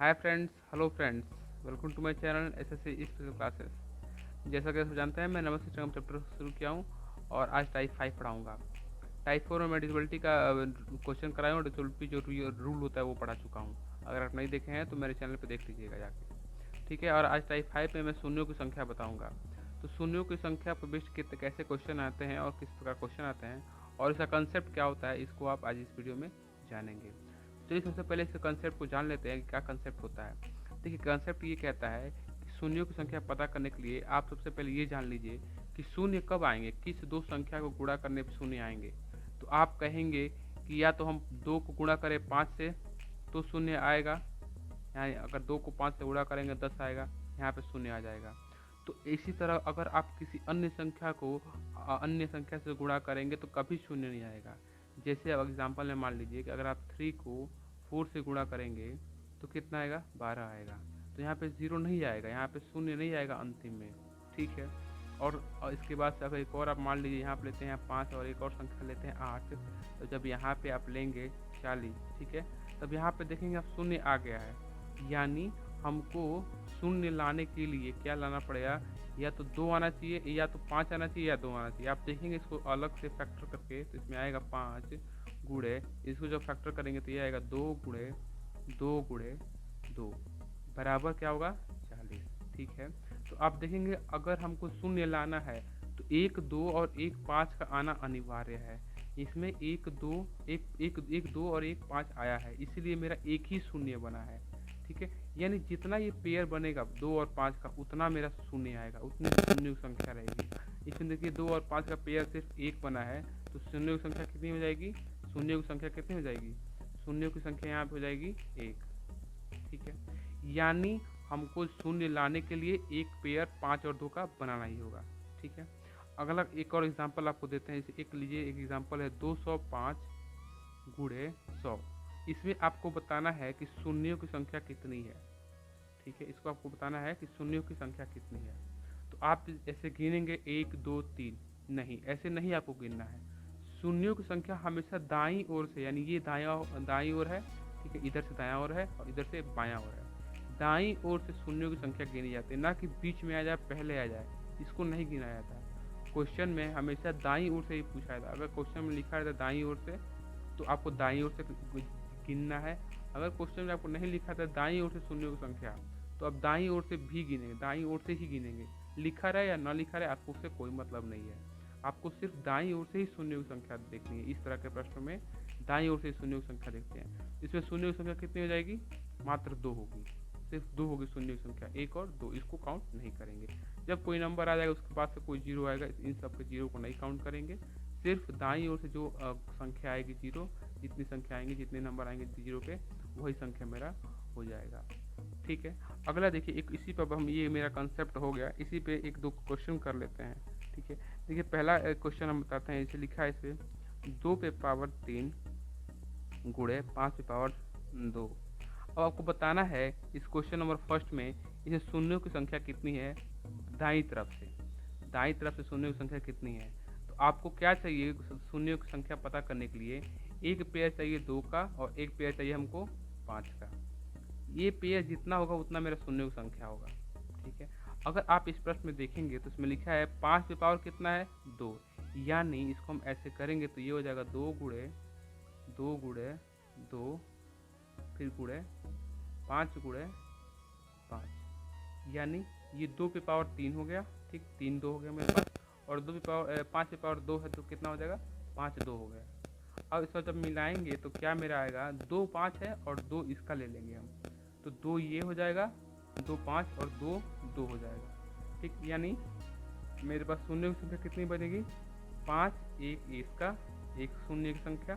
Hi friends, hello friends, welcome to my channel SSC special classes. जैसा कि आप चजानते हैं, मैं नमस्ते सिस्टम चैप्टर शुरू किया हूँ और आज टाइप 5 पढ़ाऊँगा। टाइप 4 में मैं डिसेबिलिटी का क्वेश्चन कराया हूँ। डिसेबिलिटी जो रूल होता है वो पढ़ा चुका हूँ। अगर आप नहीं देखे हैं तो मेरे चैनल पर देख लीजिएगा जाके। ठीक है, और आज टाइप 5 में मैं शून्यों की संख्या बताऊँगा। तो शून्यों की संख्या पर बेस्ड कैसे क्वेश्चन आते हैं और किस प्रकार क्वेश्चन आते हैं और इसका कंसेप्ट क्या होता है, इसको आप आज इस वीडियो में जानेंगे। चलिए सबसे पहले इस कंसेप्ट को जान लेते हैं कि क्या कंसेप्ट होता है। देखिए, कंसेप्ट ये कहता है कि शून्यों की संख्या पता करने के लिए आप सबसे पहले ये जान लीजिए कि शून्य कब आएंगे, किस दो संख्या को गुणा करने पर शून्य आएंगे। तो आप कहेंगे कि या तो हम 2 को गुणा करें 5 से तो शून्य आएगा, यहाँ अगर 2 को 5 से गुणा करेंगे 10 आएगा, यहाँ पे शून्य आ जाएगा। तो इसी तरह अगर आप किसी अन्य संख्या को अन्य संख्या से गुणा करेंगे तो कभी शून्य नहीं आएगा। जैसे अब एग्जांपल में मान लीजिए कि अगर आप 3 को 4 से गुणा करेंगे तो कितना आएगा, 12 आएगा। तो यहाँ पे 0 नहीं आएगा, यहाँ पे शून्य नहीं आएगा अंतिम में। ठीक है, और इसके बाद से अगर एक और आप मान लीजिए यहाँ पे लेते हैं 5 और एक और संख्या लेते हैं 8। तो जब यहाँ पे आप लेंगे 40, ठीक है, तब यहाँ पे देखेंगे आप शून्य आ गया है। यानी हमको शून्य लाने के लिए क्या लाना पड़ेगा, या तो 2 आना चाहिए, या तो 5 आना चाहिए, या 2 आना चाहिए। आप देखेंगे इसको अलग से फैक्टर करके, तो इसमें आएगा 5 गुणे, इसको जब फैक्टर करेंगे तो ये आएगा 2 गुणे 2 गुणे 2 बराबर क्या होगा, 40। ठीक है, तो आप देखेंगे अगर हमको शून्य लाना है तो 1 2 और 1 5 का आना अनिवार्य है। इसमें 1 2 1 2 और 1 5 आया है, इसीलिए मेरा एक ही शून्य बना है। ठीक है, यानी जितना ये पेयर बनेगा 2 और 5 का, उतना मेरा शून्य आएगा, उतनी शून्य की संख्या रहेगी। इसमें देखिए 2 और 5 का पेयर सिर्फ 1 बना है, तो शून्य की संख्या कितनी हो जाएगी, शून्य की संख्या कितनी हो जाएगी, शून्य की संख्या यहाँ पे हो जाएगी 1। ठीक है, यानी हमको शून्य लाने के लिए एक पेयर 5 और 2 का बनाना ही होगा। ठीक है, अगला एक और एग्जांपल आपको देते हैं। जैसे एक लीजिए, एक एग्जांपल है 205 गुणे 100। इसमें आपको बताना है कि शून्यों की संख्या कितनी है। ठीक है, इसको आपको बताना है कि शून्यों की संख्या कितनी है। तो आप ऐसे गिनेंगे 1 2 3, नहीं, ऐसे नहीं आपको गिनना है। शून्यों की संख्या हमेशा दाईं ओर से, यानी ये दाईं ओर है, ठीक है, इधर से दायां ओर है और इधर से बायां ओर है। दाईं ओर से शून्यों की संख्या गिनी जाती है, ना कि बीच में आ जाए, पहले आ जाए, इसको नहीं गिना जाता है। क्वेश्चन में हमेशा दाईं ओर से ही पूछा जाता है। अगर क्वेश्चन में लिखा रहता है दाईं ओर से, तो आपको दाईं ओर से गिनना है। अगर क्वेश्चन में आपको नहीं लिखा था दाईं ओर से शून्यों की संख्या, तो आप दाईं ओर से भी गिनेंगे, दाईं ओर से ही गिनेंगे। लिखा रहे या ना लिखा रहे, आपको उससे कोई मतलब नहीं है। आपको सिर्फ दाईं ओर से ही शून्यों की संख्या देखनी है। इस तरह के प्रश्नों में दाईं ओर से शून्यों की संख्या देखते हैं। इसमें शून्यों की संख्या कितनी हो जाएगी, मात्र 2 होगी, सिर्फ 2 होगी शून्य की संख्या, 1 और 2, इसको काउंट नहीं करेंगे। जब कोई नंबर आ जाएगा उसके बाद से कोई जीरो आएगा, इन सब के जीरो को नहीं काउंट करेंगे। सिर्फ दाईं ओर से जो संख्या आएगी जीरो, जितनी संख्या आएंगी, जितने नंबर आएंगे जीरो पे, वही संख्या मेरा हो जाएगा। ठीक है, अगला देखिए, एक इसी पर हम, ये मेरा कंसेप्ट हो गया, इसी पे एक दो क्वेश्चन कर लेते हैं। ठीक है, देखिए पहला क्वेश्चन हम बताते हैं। इसे लिखा है इस पे 2 पे पावर 3 गुणे 5 पे पावर 2। अब आपको बताना है इस क्वेश्चन नंबर फर्स्ट में इसे शून्यों की संख्या कितनी है, दाईं तरफ से, दाईं तरफ से शून्यों की संख्या कितनी है। तो आपको क्या चाहिए शून्यों की संख्या पता करने के लिए, एक पेयर चाहिए 2 का और एक पेयर चाहिए हमको 5 का। ये पेयर जितना होगा उतना मेरा शून्यों की संख्या होगा। ठीक है, अगर आप इस प्रश्न में देखेंगे तो इसमें लिखा है 5 पे पावर कितना है, 2, यानी इसको हम ऐसे करेंगे तो ये हो जाएगा 2 गुणे 2 फिर गुणे 5 गुणे 5, यानी ये 2 पे पावर 3 हो गया। ठीक, 3 2 हो गया मेरे पास, और 2 पे पावर 5 पे पावर 2 है तो कितना हो जाएगा, 5 2 हो गया। अब इसको जब मिलाएंगे तो क्या मेरा आएगा, 2 5 है और 2 इसका ले लेंगे हम, तो 2 ये हो जाएगा, 2 5 और 2 2 हो जाएगा। ठीक, यानी मेरे पास शून्य की संख्या कितनी बनेगी, 5 एक इसका, एक शून्य की संख्या,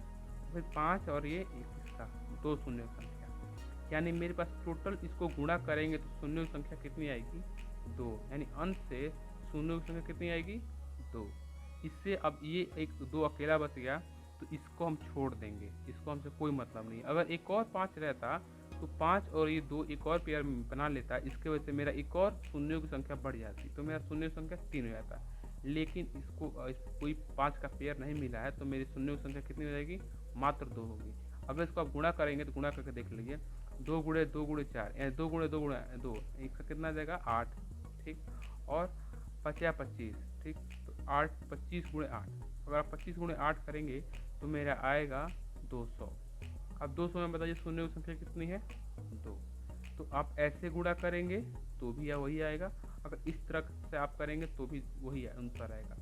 फिर 5 और ये एक इसका, 2 शून्य की संख्या। यानी मेरे पास टोटल इसको गुणा करेंगे तो शून्य की संख्या कितनी आएगी, 2, यानी अंत से शून्य की संख्या कितनी आएगी, 2। इससे अब ये एक 2 अकेला बच गया, तो इसको हम छोड़ देंगे, इसको हमसे कोई मतलब नहीं। अगर एक और 5 रहता तो 5 और ये 2 एक और पेयर बना लेता, इसके वजह से मेरा एक और शून्यों की संख्या बढ़ जाती, तो मेरा शून्य की संख्या 3 हो जाता। लेकिन इसको कोई 5 का पेयर नहीं मिला है, तो मेरी शून्यों की संख्या कितनी हो जाएगी, मात्र 2 होगी। अब इसको आप गुणा करेंगे तो गुणा करके देख लीजिए, 2 गुणे 4 यानी 2 इसका कितना आ जाएगा 8। ठीक, और 25, ठीक, तो 25 गुणे 8, अगर आप 25 गुणे 8 करेंगे तो मेरा आएगा 200। अब 200 में बताइए शून्य की संख्या कितनी है 2। तो आप ऐसे गुणा करेंगे तो भी वही आएगा, अगर इस तरह से आप करेंगे तो भी वही आंसर आएगा।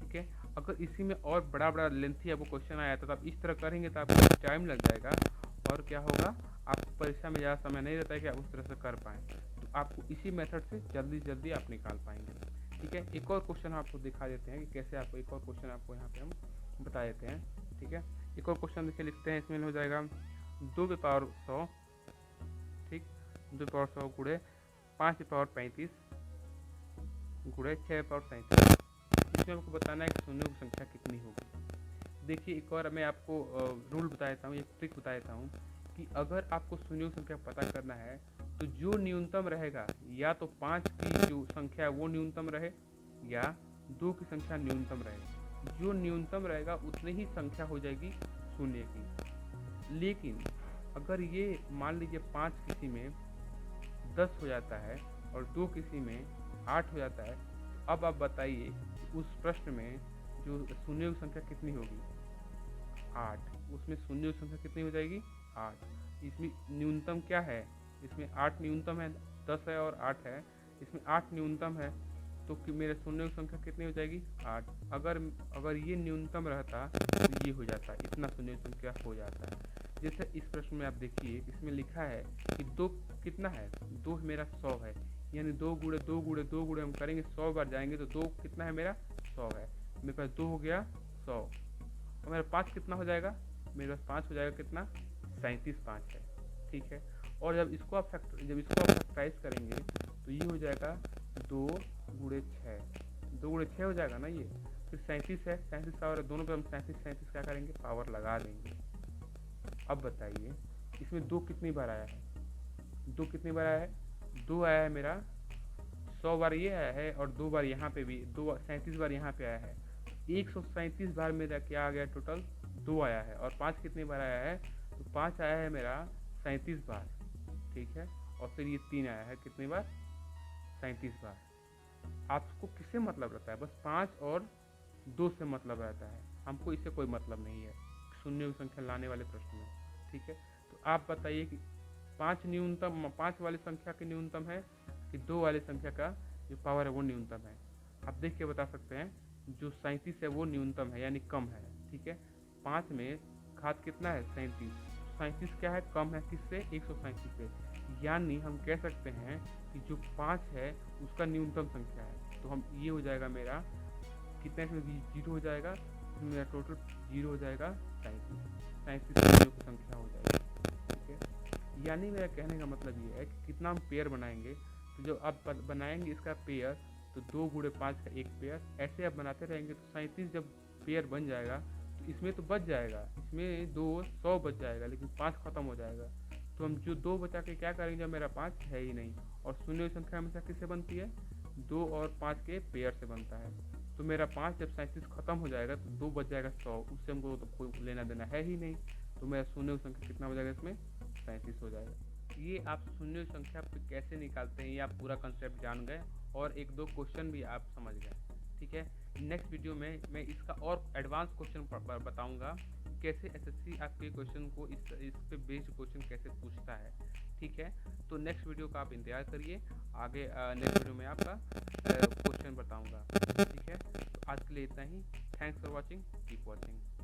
ठीक है, अगर इसी में और बड़ा लेंथी आपको क्वेश्चन आया तो आप इस तरह करेंगे तो आपको टाइम लग जाएगा, और क्या होगा आपको परीक्षा में ज़्यादा समय नहीं रहता है कि आप उस तरह से कर पाएँ। तो आपको इसी मेथड से जल्दी आप निकाल पाएंगे। ठीक है, एक और क्वेश्चन आपको दिखा देते हैं कि कैसे आपको, एक और क्वेश्चन आपको यहाँ पे हम बता देते हैं। ठीक है, एक और क्वेश्चन देखिए लिखते हैं, इसमें हो जाएगा 2 की पावर 100, ठीक, 2 की पावर 100 गुणे 5 की पावर 35 गुणे 6 की पावर 37। इसमें आपको बताना है कि शून्यों की संख्या कितनी होगी। देखिए एक और मैं आपको रूल बता देता हूँ, एक ट्रिक बता देता हूँ कि अगर आपको शून्यों की संख्या पता करना है तो जो न्यूनतम रहेगा या तो 5 की जो संख्या है वो न्यूनतम रहे या 2 की संख्या न्यूनतम रहे। जो न्यूनतम रहेगा उतनी ही संख्या हो जाएगी शून्य की। लेकिन अगर ये मान लीजिए 5 किसी में 10 हो जाता है और 2 किसी में 8 हो जाता है, तो अब आप बताइए उस प्रश्न में जो शून्यों की संख्या कितनी होगी 8। उसमें शून्यों की संख्या कितनी हो जाएगी 8। इसमें न्यूनतम क्या है, इसमें 8 न्यूनतम है, 10 है और 8 है, इसमें 8 न्यूनतम है, तो कि मेरे शून्यों की संख्या कितनी हो जाएगी 8। अगर ये न्यूनतम रहता तो ये हो जाता, इतना शून्यों की संख्या हो जाता है। जैसे इस प्रश्न में आप देखिए, इसमें लिखा है कि 2 कितना है 2 मेरा 100 है, यानी 2 गुणे 2 गुणे 2 गुणे हम करेंगे 100 बार जाएंगे तो 2 कितना है मेरा 100 है। मेरे पास 2 हो गया 100, और मेरा 5 कितना हो जाएगा, मेरे पास 5 हो जाएगा कितना 37 5 है। ठीक है, और जब इसको आप फैक्टराइज करेंगे तो ये हो जाएगा 2 गुणे 6 हो जाएगा ना ये, फिर 37 है, 37 और दोनों पे हम 37 क्या करेंगे पावर लगा देंगे। अब बताइए इसमें 2 कितनी बार आया है, 2 कितनी बार आया है 2 आया है मेरा, 100 बार ये आया है और 2 बार यहाँ पे भी 37 बार यहाँ पे आया है। 137 बार मेरा क्या आ गया टोटल 2 आया है, और 5 कितनी बार आया है तो 5 आया है मेरा 37 बार। ठीक है, और फिर ये 3 आया है कितनी बार 37 बार। आपको किससे मतलब रहता है, बस 5 और 2 से मतलब रहता है, हमको इससे कोई मतलब नहीं है शून्य की संख्या लाने वाले प्रश्न में। ठीक है, तो आप बताइए कि 5 वाली संख्या की न्यूनतम है कि 2 वाली संख्या का जो पावर है वो न्यूनतम है। आप देख के बता सकते हैं, जो 37 है वो न्यूनतम है यानी कम है। ठीक है, 5 में घात कितना है 37 क्या है कम है किससे 137 से, यानी हम कह सकते हैं कि जो 5 है उसका न्यूनतम संख्या है। तो हम ये हो जाएगा मेरा कितना, इसमें 0 हो जाएगा, मेरा टोटल 0 हो जाएगा 37 की संख्या हो जाएगी। ठीक है, यानी मेरा कहने का मतलब ये है कि कितना हम पेयर बनाएंगे, तो जो आप बनाएंगे इसका पेयर तो 2 गुणे 5 का एक पेयर, ऐसे आप बनाते रहेंगे तो 37 जब पेयर बन जाएगा तो इसमें तो बच जाएगा, इसमें 2 100 बच जाएगा, लेकिन 5 खत्म हो जाएगा। तो हम जो 2 बचा के क्या करेंगे जब मेरा 5 है ही नहीं, और शून्य की संख्या हमेशा किससे बनती है 2 और 5 के पेयर से बनता है। तो मेरा 5 जब 37 खत्म हो जाएगा तो 2 बच जाएगा 100, उससे हमको तो कोई लेना देना है ही नहीं, तो मेरा शून्य की संख्या कितना हो जाएगा इसमें 37 हो जाएगा। ये आप शून्य की संख्या पे कैसे निकालते हैं ये आप पूरा कंसेप्ट जान गए, और 1-2 क्वेश्चन भी आप समझ गए। ठीक है, नेक्स्ट वीडियो में मैं इसका और एडवांस क्वेश्चन बताऊंगा कैसे एसएससी आपके क्वेश्चन को इस पे बेस्ड क्वेश्चन कैसे पूछता है। ठीक है, तो नेक्स्ट वीडियो का आप इंतजार करिए, आगे नेक्स्ट वीडियो में आपका क्वेश्चन बताऊंगा। ठीक है, तो आज के लिए इतना ही। Thanks for watching, keep watching.